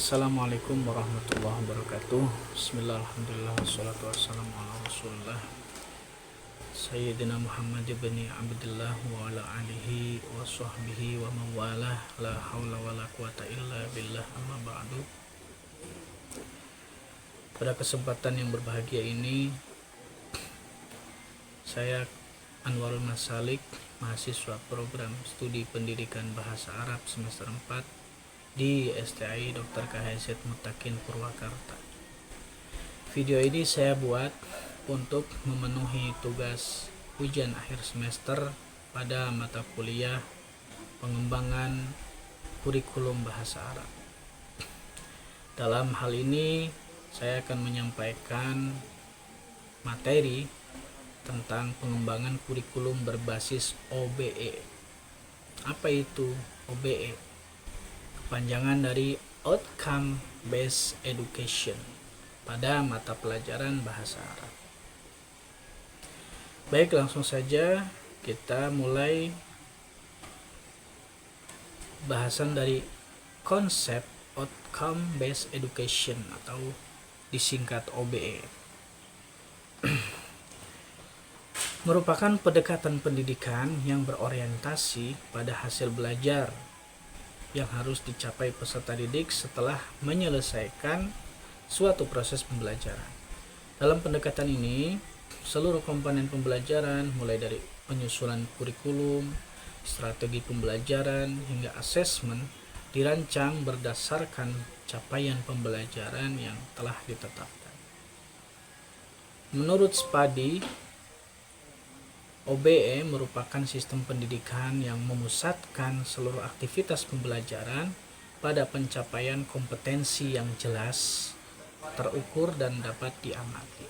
Assalamualaikum warahmatullahi wabarakatuh. Bismillah, alhamdulillah, wassalatu wassalamu ala rasulullah Sayyidina Muhammad ibn Abdullah wa ala alihi wa sahbihi wa mawalah. La hawla wa la quwata illa billah, amma ba'du. Pada kesempatan yang berbahagia ini, saya Anwarul Masalik, mahasiswa program studi pendidikan bahasa Arab semester 4 di STI Dr. KHZ Mutakin Purwakarta. Video ini saya buat untuk memenuhi tugas ujian akhir semester pada mata kuliah pengembangan kurikulum bahasa Arab. Dalam hal ini saya akan menyampaikan materi tentang pengembangan kurikulum berbasis OBE. Apa itu OBE? Kepanjangan dari Outcome Based Education pada mata pelajaran bahasa Arab. Baik, langsung saja kita mulai bahasan dari konsep Outcome Based Education atau disingkat OBE. Merupakan pendekatan pendidikan yang berorientasi pada hasil belajar yang harus dicapai peserta didik setelah menyelesaikan suatu proses pembelajaran. Dalam pendekatan ini, seluruh komponen pembelajaran mulai dari penyusunan kurikulum, strategi pembelajaran hingga asesmen dirancang berdasarkan capaian pembelajaran yang telah ditetapkan. Menurut Spadi, OBE merupakan sistem pendidikan yang memusatkan seluruh aktivitas pembelajaran pada pencapaian kompetensi yang jelas, terukur, dan dapat diamati.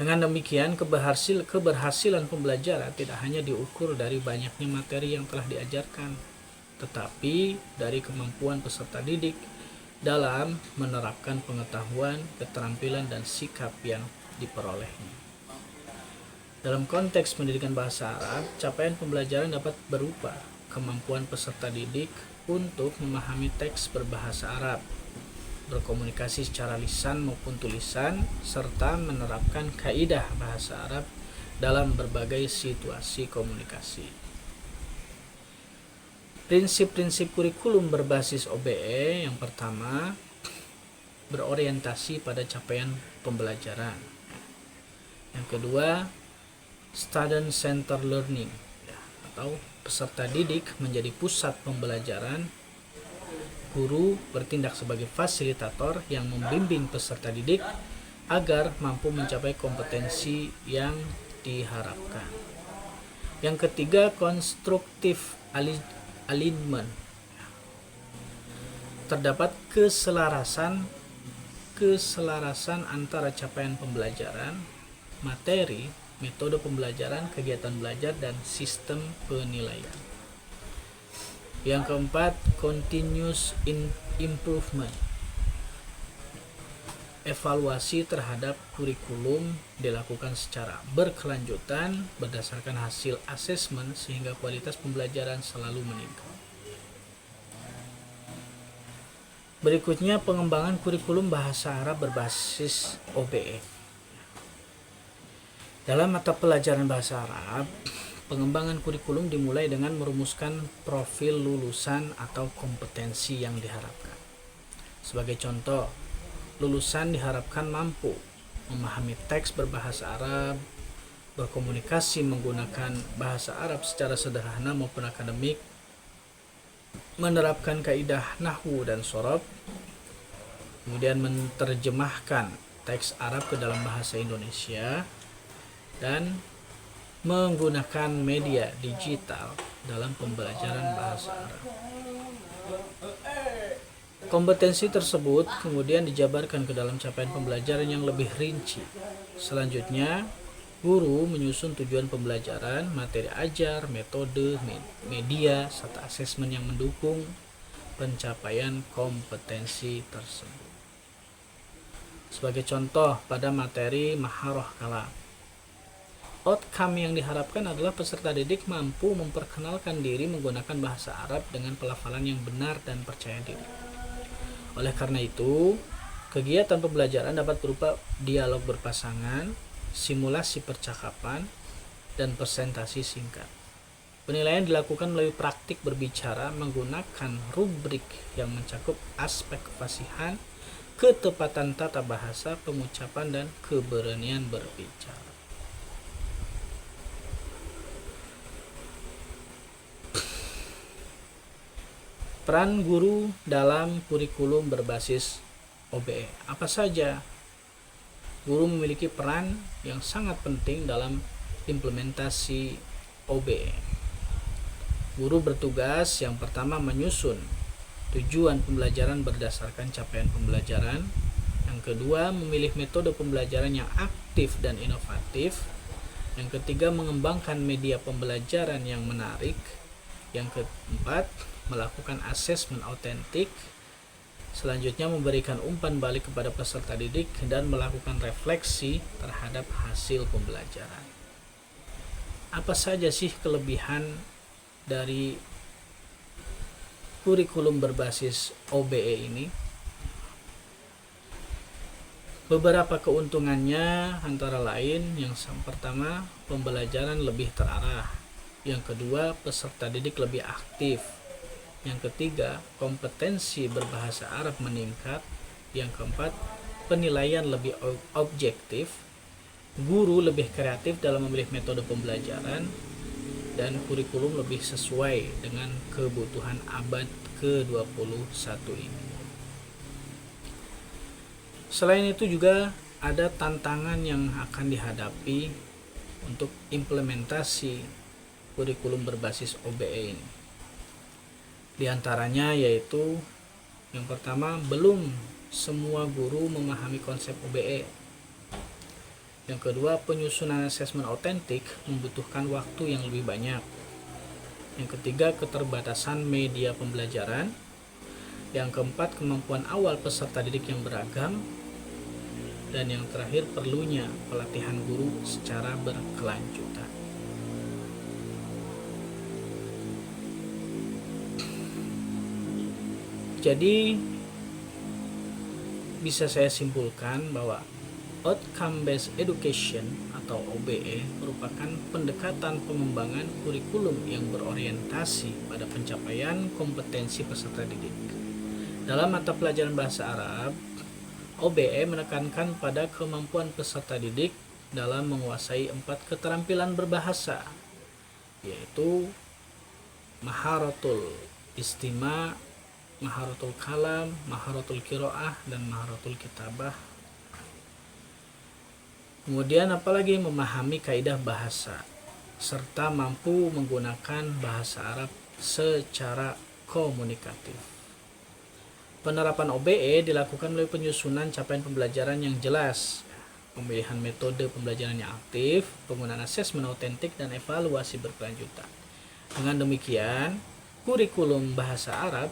Dengan demikian, keberhasilan pembelajaran tidak hanya diukur dari banyaknya materi yang telah diajarkan, tetapi dari kemampuan peserta didik dalam menerapkan pengetahuan, keterampilan, dan sikap yang diperolehnya. Dalam konteks pendidikan bahasa Arab, capaian pembelajaran dapat berupa kemampuan peserta didik untuk memahami teks berbahasa Arab, berkomunikasi secara lisan maupun tulisan, serta menerapkan kaidah bahasa Arab dalam berbagai situasi komunikasi. Prinsip-prinsip kurikulum berbasis OBE yang pertama, berorientasi pada capaian pembelajaran. Yang kedua, Student Center Learning, atau peserta didik menjadi pusat pembelajaran. Guru bertindak sebagai fasilitator yang membimbing peserta didik agar mampu mencapai kompetensi yang diharapkan. Yang ketiga, Constructive Alignment. Terdapat keselarasan antara capaian pembelajaran, materi, metode pembelajaran, kegiatan belajar, dan sistem penilaian. Yang keempat, Continuous Improvement. Evaluasi terhadap kurikulum dilakukan secara berkelanjutan berdasarkan hasil asesmen sehingga kualitas pembelajaran selalu meningkat. Berikutnya, pengembangan kurikulum bahasa Arab berbasis OBE. Dalam mata pelajaran bahasa Arab, pengembangan kurikulum dimulai dengan merumuskan profil lulusan atau kompetensi yang diharapkan. Sebagai contoh, lulusan diharapkan mampu memahami teks berbahasa Arab, berkomunikasi menggunakan bahasa Arab secara sederhana maupun akademik, menerapkan kaidah nahwu dan shorof, kemudian menerjemahkan teks Arab ke dalam bahasa Indonesia, dan menggunakan media digital dalam pembelajaran bahasa Arab. Kompetensi tersebut kemudian dijabarkan ke dalam capaian pembelajaran yang lebih rinci. Selanjutnya, guru menyusun tujuan pembelajaran, materi ajar, metode, media, serta asesmen yang mendukung pencapaian kompetensi tersebut. Sebagai contoh, pada materi Maharah Kalam, outcome yang diharapkan adalah peserta didik mampu memperkenalkan diri menggunakan bahasa Arab dengan pelafalan yang benar dan percaya diri. Oleh karena itu, kegiatan pembelajaran dapat berupa dialog berpasangan, simulasi percakapan, dan presentasi singkat. Penilaian dilakukan melalui praktik berbicara menggunakan rubrik yang mencakup aspek kefasihan, ketepatan tata bahasa, pengucapan, dan keberanian berbicara. Peran guru dalam kurikulum berbasis OBE. Apa saja? Guru memiliki peran yang sangat penting dalam implementasi OBE. Guru bertugas yang pertama menyusun tujuan pembelajaran berdasarkan capaian pembelajaran. Yang kedua, memilih metode pembelajaran yang aktif dan inovatif. Yang ketiga, mengembangkan media pembelajaran yang menarik. Yang keempat, melakukan asesmen autentik. Selanjutnya, memberikan umpan balik kepada peserta didik dan melakukan refleksi terhadap hasil pembelajaran. Apa saja sih kelebihan dari kurikulum berbasis OBE ini? Beberapa keuntungannya antara lain, yang pertama, pembelajaran lebih terarah. Yang kedua, peserta didik lebih aktif. Yang ketiga, kompetensi berbahasa Arab meningkat. Yang keempat, penilaian lebih objektif. Guru lebih kreatif dalam memilih metode pembelajaran. Dan kurikulum lebih sesuai dengan kebutuhan abad ke-21 ini. Selain itu juga ada tantangan yang akan dihadapi untuk implementasi kurikulum berbasis OBE ini. Di antaranya yaitu yang pertama, belum semua guru memahami konsep OBE. Yang kedua, penyusunan asesmen autentik membutuhkan waktu yang lebih banyak. Yang ketiga, keterbatasan media pembelajaran. Yang keempat, kemampuan awal peserta didik yang beragam. Dan yang terakhir, perlunya pelatihan guru secara berkelanjutan. Jadi, bisa saya simpulkan bahwa Outcome Based Education atau OBE merupakan pendekatan pengembangan kurikulum yang berorientasi pada pencapaian kompetensi peserta didik. Dalam mata pelajaran bahasa Arab, OBE menekankan pada kemampuan peserta didik dalam menguasai 4 keterampilan berbahasa, yaitu maharatul istima', maharatul kalam, maharatul qiraah, dan maharatul kitabah. Kemudian apalagi memahami kaidah bahasa serta mampu menggunakan bahasa Arab secara komunikatif. Penerapan OBE dilakukan melalui penyusunan capaian pembelajaran yang jelas, pemilihan metode pembelajaran yang aktif, penggunaan asesmen autentik, dan evaluasi berkelanjutan. Dengan demikian, kurikulum bahasa Arab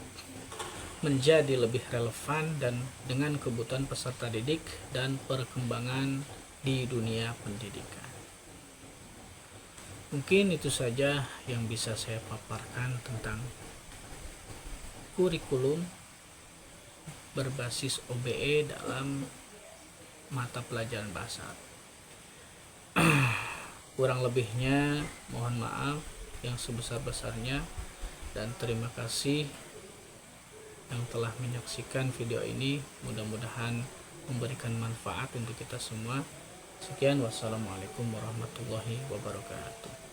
menjadi lebih relevan dan dengan kebutuhan peserta didik dan perkembangan di dunia pendidikan. Mungkin itu saja yang bisa saya paparkan tentang kurikulum berbasis OBE dalam mata pelajaran bahasa Arab. Kurang lebihnya mohon maaf yang sebesar-besarnya, dan terima kasih yang telah menyaksikan video ini. Mudah-mudahan memberikan manfaat untuk kita semua. Sekian, wassalamualaikum warahmatullahi wabarakatuh.